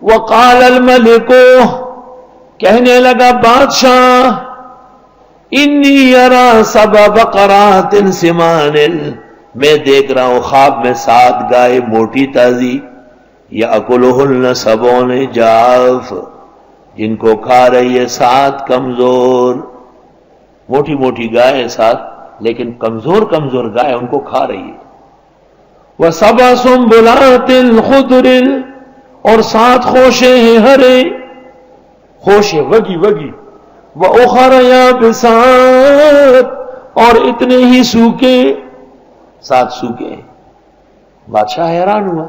وقال الملک، کہنے لگا بادشاہ، انی ارى 7 بقرات سمان، میں دیکھ رہا ہوں خواب میں 7 گائے موٹی تازی، یاکلہن 7 جاف، جن کو کھا رہی ہے 7 کمزور، موٹی موٹی گائے 7 لیکن کمزور کمزور گائے ان کو کھا رہی ہے۔ وَسَبْعَ سُنبُلَاتٍ خُضْرٍ، اور 7 خوشے ہیں ہرے، خوشے وگی وگی، وَأُخَرَ يَابِسَاتٍ، اور اتنے ہی سوکھے، 7 سوکھے ہیں۔ بادشاہ حیران ہوا،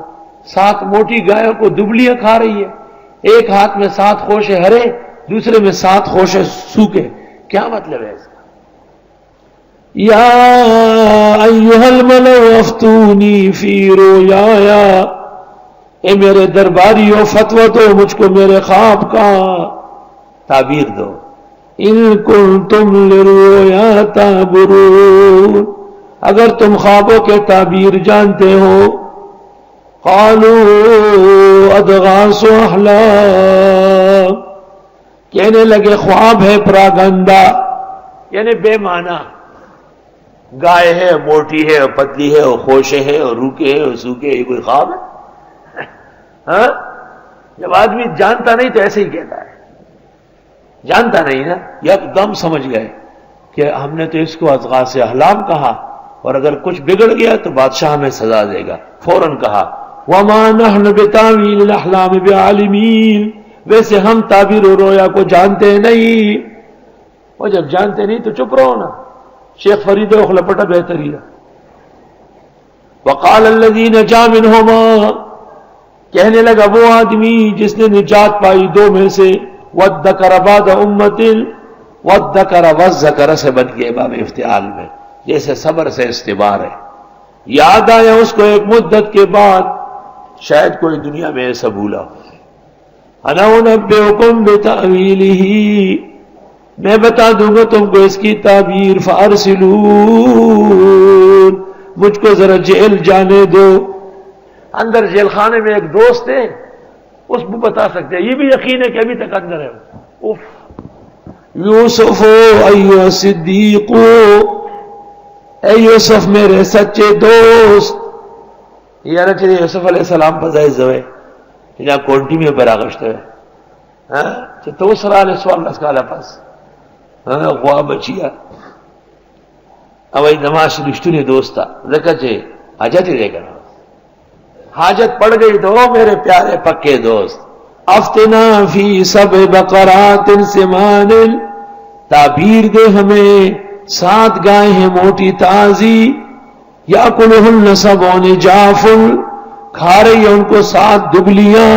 7 موٹی گایوں کو دبلیاں کھا رہی ہے، ایک ہاتھ میں 7 خوشے ہرے، دوسرے میں 7 خوشے سوکھے، کیا مطلب ہے اس کا؟ یا ایھا الملأ افتونی فی رؤیایا، اے میرے درباریوں فتویٰ دو مجھ کو میرے خواب کا، تعبیر دو۔ ان کنتم للرؤیا تعبرون، اگر تم خوابوں کے تعبیر جانتے ہو۔ قالوا اضغاث احلام، کہنے لگے خواب ہے پراگندہ، یعنی بے معنی، گائے ہے موٹی ہے اور پتلی ہے اور خوشے ہے اور روکے ہے اور سوکھے، یہ کوئی خواب ہے؟ ہاں، جب آدمی جانتا نہیں تو ایسے ہی کہتا ہے، جانتا نہیں نا، یکدم سمجھ گئے کہ ہم نے تو اس کو اضغاث احلام کہا، اور اگر کچھ بگڑ گیا تو بادشاہ ہمیں سزا دے گا، فوراً کہا وَمَا نَحْنُ بِتَأْوِيلِ الْأَحْلَامِ بِعَالِمِينَ، ویسے ہم تعبیر و رویا کو جانتے نہیں۔ اور جب جانتے نہیں تو چپ رہو نا، شیخ فرید اخلپٹا بہتری ہے۔ وقال الذي نجا منهما، کہنے لگا وہ آدمی جس نے نجات پائی 2 میں سے، وَادَّكَرَ بَعْدَ أُمَّةٍ، وَادَّكَرَ وَالذَّكَرَ سے بن کے باب افتعال میں، جیسے صبر سے استبار ہے، یاد آیا اس کو ایک مدت کے بعد، شاید کوئی دنیا میں ایسا بھولا ہو۔ انا انبئکم بتأویلہ، میں بتا دوں گا تم کو اس کی تعبیر، فارسلون، مجھ کو ذرا جیل جانے دو۔ اندر جیل خانے میں ایک دوست ہے، اس کو بتا سکتے ہیں، یہ بھی یقین ہے کہ ابھی تک اندر ہے۔ اف یوسف ایھا صدیق، اے یوسف میرے سچے دوست، یہ نہ چلیے یوسف علیہ السلام پذائز ہوئے جہاں کونٹی میں براغشت ہے، تو سرا علیہ السلام اسکالا پاس غوا بچیا اوئی نماز رشتونی دوستا ذکر چھے حاجت ہی دے کر حاجت پڑ گئی دو میرے پیارے پکے دوست۔ افتنا فی 7 بقرات سمان، تعبیر دے ہمیں 7 گائے ہیں موٹی تازی، یاکلہن 7 جاف، کھا رہی ہیں ان کو 7 دبلیاں،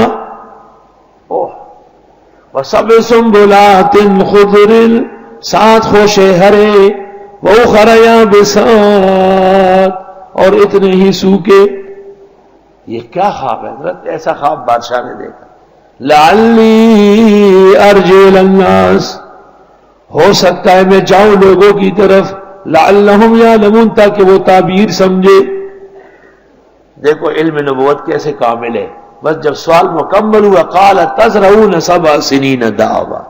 وَسَبْعِ سُنبُلَاتٍ خُضْرٍ، 7 خوشے ہرے، وَأُخَرَ يَابِسَاتٍ، اور اتنے ہی سوکھے۔ یہ کیا خواب ہے حضرت؟ ایسا خواب بادشاہ نے دیکھا۔ لَعَلِّي أَرْجِعُ إِلَى النَّاسِ، ہو سکتا ہے میں جاؤں لوگوں کی طرف، لَعَلَّهُمْ يَعْلَمُونَ، تاکہ وہ تعبیر سمجھے۔ دیکھو علم نبوت کیسے کامل ہے، بس جب سوال مکمل ہوا قال تزرعون 7 سنین دابا،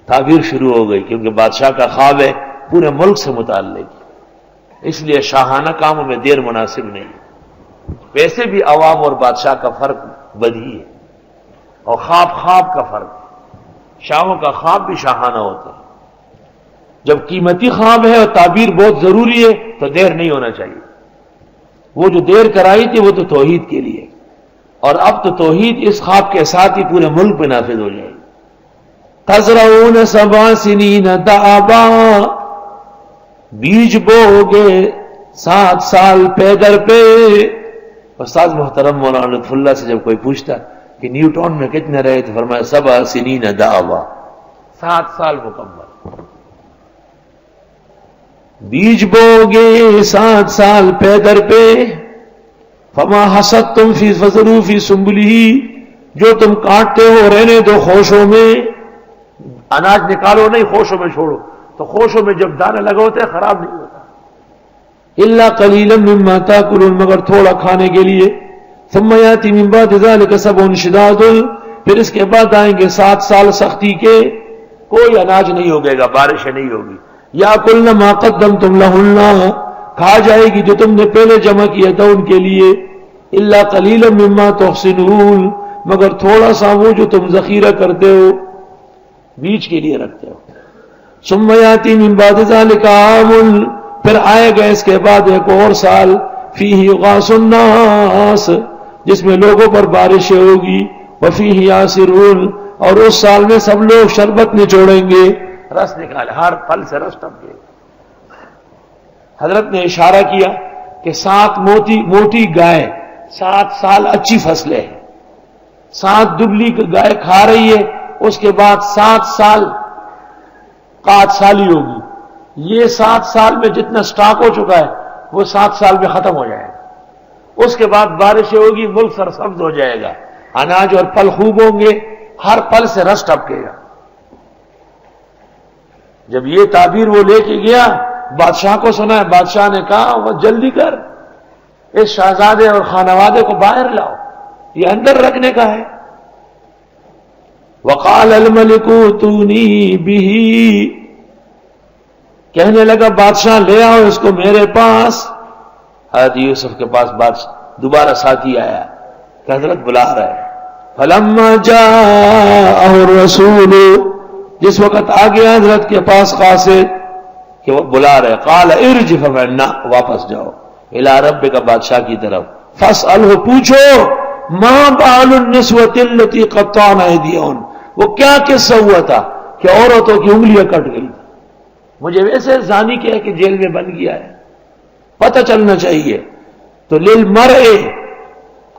تعبیر شروع ہو گئی، کیونکہ بادشاہ کا خواب ہے پورے ملک سے متعلق، اس لیے شاہانہ کاموں میں دیر مناسب نہیں۔ ویسے بھی عوام اور بادشاہ کا فرق بدی ہے، اور خواب کا فرق، شاہوں کا خواب بھی شاہانہ ہوتا ہے۔ جب قیمتی خواب ہے اور تعبیر بہت ضروری ہے تو دیر نہیں ہونا چاہیے۔ وہ جو دیر کرائی تھی وہ تو توحید کے لیے، اور اب تو توحید اس خواب کے ساتھ ہی پورے ملک پہ نافذ ہو جائے گی۔ تزرعون 7 سنین دابا، بیج بو گے 7 سال پے در پہ۔ استاد محترم مولانا لطف اللہ سے جب کوئی پوچھتا کہ نیوٹن میں کتنے رہے تو فرمایا 7 سنین دابا، 7 سال مکمل۔ بیج بو گے 7 سال پے در پہ، فما حصدتم فی فذروا فی سنبلہ، جو تم کاٹتے ہو رہنے دو خوشوں میں، اناج نکالو نہیں خوشوں میں چھوڑو، تو خوشوں میں جب دانا لگا ہوتا ہے خراب نہیں ہوتا۔ الا قلیلا مما تاکلون، مگر تھوڑا کھانے کے لیے۔ ثم یاتی من بعد ذلک 7 شداد، پھر اس کے بعد آئیں گے 7 سال سختی کے، کوئی اناج نہیں ہوگے گا، بارشیں نہیں ہوگی. یا کلنا ما قدمتم لہن، کھا جائے گی جو تم نے پہلے جمع کیا تھا ان کے لیے. الا قلیلا مما تحصنون، مگر تھوڑا سا وہ جو تم ذخیرہ کرتے ہو، بیچ کے لیے رکھتے ہو. ثم یاتی من بعد ذلک عام، پھر آئے گا اس کے بعد ایک اور سال، فیہ یغاث الناس، جس میں لوگوں پر بارشیں ہوگی. وفیہ یاسرون، اور اس سال میں سب لوگ شربت نچوڑیں گے، رس نکالے، ہر پھل سے رس ٹپکے. حضرت نے اشارہ کیا کہ 7 موٹی گائے 7 سال اچھی فصلیں ہیں، 7 دبلی گائے کھا رہی ہے، اس کے بعد 7 سال قحط سالی ہوگی. یہ 7 سال میں جتنا سٹاک ہو چکا ہے وہ 7 سال میں ختم ہو جائے گا. اس کے بعد بارشیں ہوگی، ملک سرسبز ہو جائے گا، اناج اور پھل خوب ہوں گے، ہر پھل سے رس ٹپکے گا. جب یہ تعبیر وہ لے کے گیا بادشاہ کو سنا ہے، بادشاہ نے کہا وہ جلدی کر، اس شہزادے اور خانوادے کو باہر لاؤ، یہ اندر رکھنے کا ہے. وقال الملک اتونی بہ، کہنے لگا بادشاہ لے آؤ اس کو میرے پاس. حضرت یوسف کے پاس دوبارہ ساتھی آیا کہ حضرت بلا رہا ہے. فلما جاءہ الرسول، جس وقت آ گیا حضرت کے پاس قاصد کہ وہ بلا رہے، قال ارجع، فمنا، واپس جاؤ، الی ربک، بادشاہ کی طرف. فاسألہ، پوچھو، ما بال النسوۃ التی قطعن ایدیہن، وہ کیا قصہ ہوا تھا کہ عورتوں کی انگلیاں کٹ گئی. مجھے ویسے زانی کہہ کے جیل میں بن گیا ہے، پتہ چلنا چاہیے. تو للمرء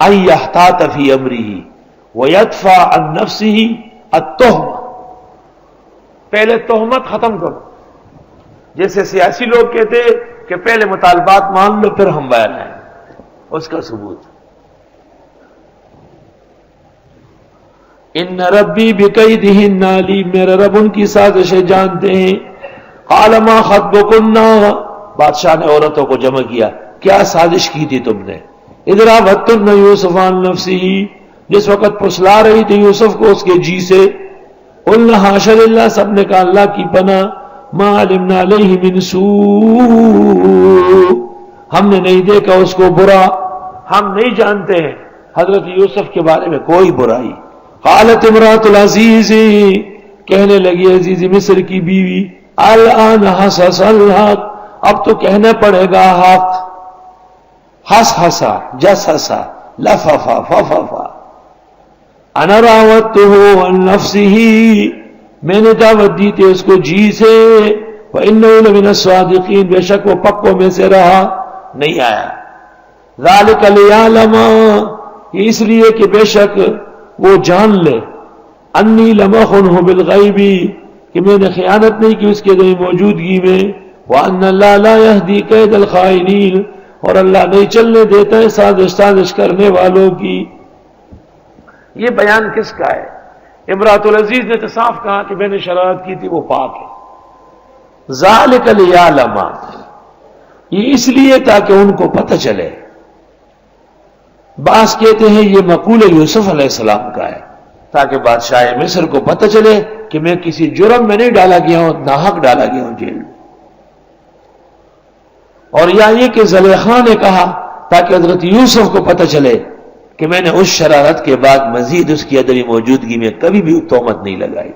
ان یحتاط فی امرہ ویدفع عن نفسہ التہمہ، پہلے تہمت ختم کرو. جیسے سیاسی لوگ کہتے کہ پہلے مطالبات مان لو پھر ہم بیان آئیں، اس کا ثبوت. ان ربی بکیدہن علیم، میرا رب ان کی سازشیں جانتے ہیں. قال ما خطبکن، بادشاہ نے عورتوں کو جمع کیا، کیا سازش کی تھی تم نے؟ اذ راوتن یوسف عن نفسہ، جس وقت پھسلا رہی تھی یوسف کو اس کے جی سے. قلنا حاشا للہ، سب نے کہا اللہ کی پناہ، ما علمنا علیہ من سوء، ہم نے نہیں دیکھا اس کو برا، ہم نہیں جانتے ہیں حضرت یوسف کے بارے میں کوئی برائی. قالت امرأۃ العزیز، کہنے لگی عزیز مصر کی بیوی، الآن حصص الحق، اب تو کہنا پڑے گا حق. حصحصا، جسسا، لففا، فففا. انا راودتہ عن نفسہ، میں نے دعوت دی تھی اس کو جی سے. وانہ لمن الصادقین، بے شک وہ پکوں میں سے رہا، نہیں آیا. ذالک لیعلم، یہ اس لیے کہ بے شک وہ جان لے، انی لم اخنہ بالغیب، کہ میں نے خیانت نہیں کی اس کے ذریعے موجودگی میں. وان اللہ لا یہدی کید الخائنین، اور اللہ نہیں چلنے دیتا ہے سازش کرنے والوں کی. یہ بیان کس کا ہے؟ امرأۃ العزیز نے تو صاف کہا کہ میں نے شرارت کی تھی، وہ پاک ہے. ذالک لیعلم، یہ اس لیے تاکہ ان کو پتہ چلے. بعض کہتے ہیں یہ مقول یوسف علیہ السلام کا ہے، تاکہ بادشاہ مصر کو پتہ چلے کہ میں کسی جرم میں نہیں ڈالا گیا ہوں، ناحق ڈالا گیا ہوں جیل میں. اور یا یہ کہ زلیخا نے کہا تاکہ حضرت یوسف کو پتہ چلے کہ میں نے اس شرارت کے بعد مزید اس کی عدمی موجودگی میں کبھی بھی تہمت نہیں لگائی.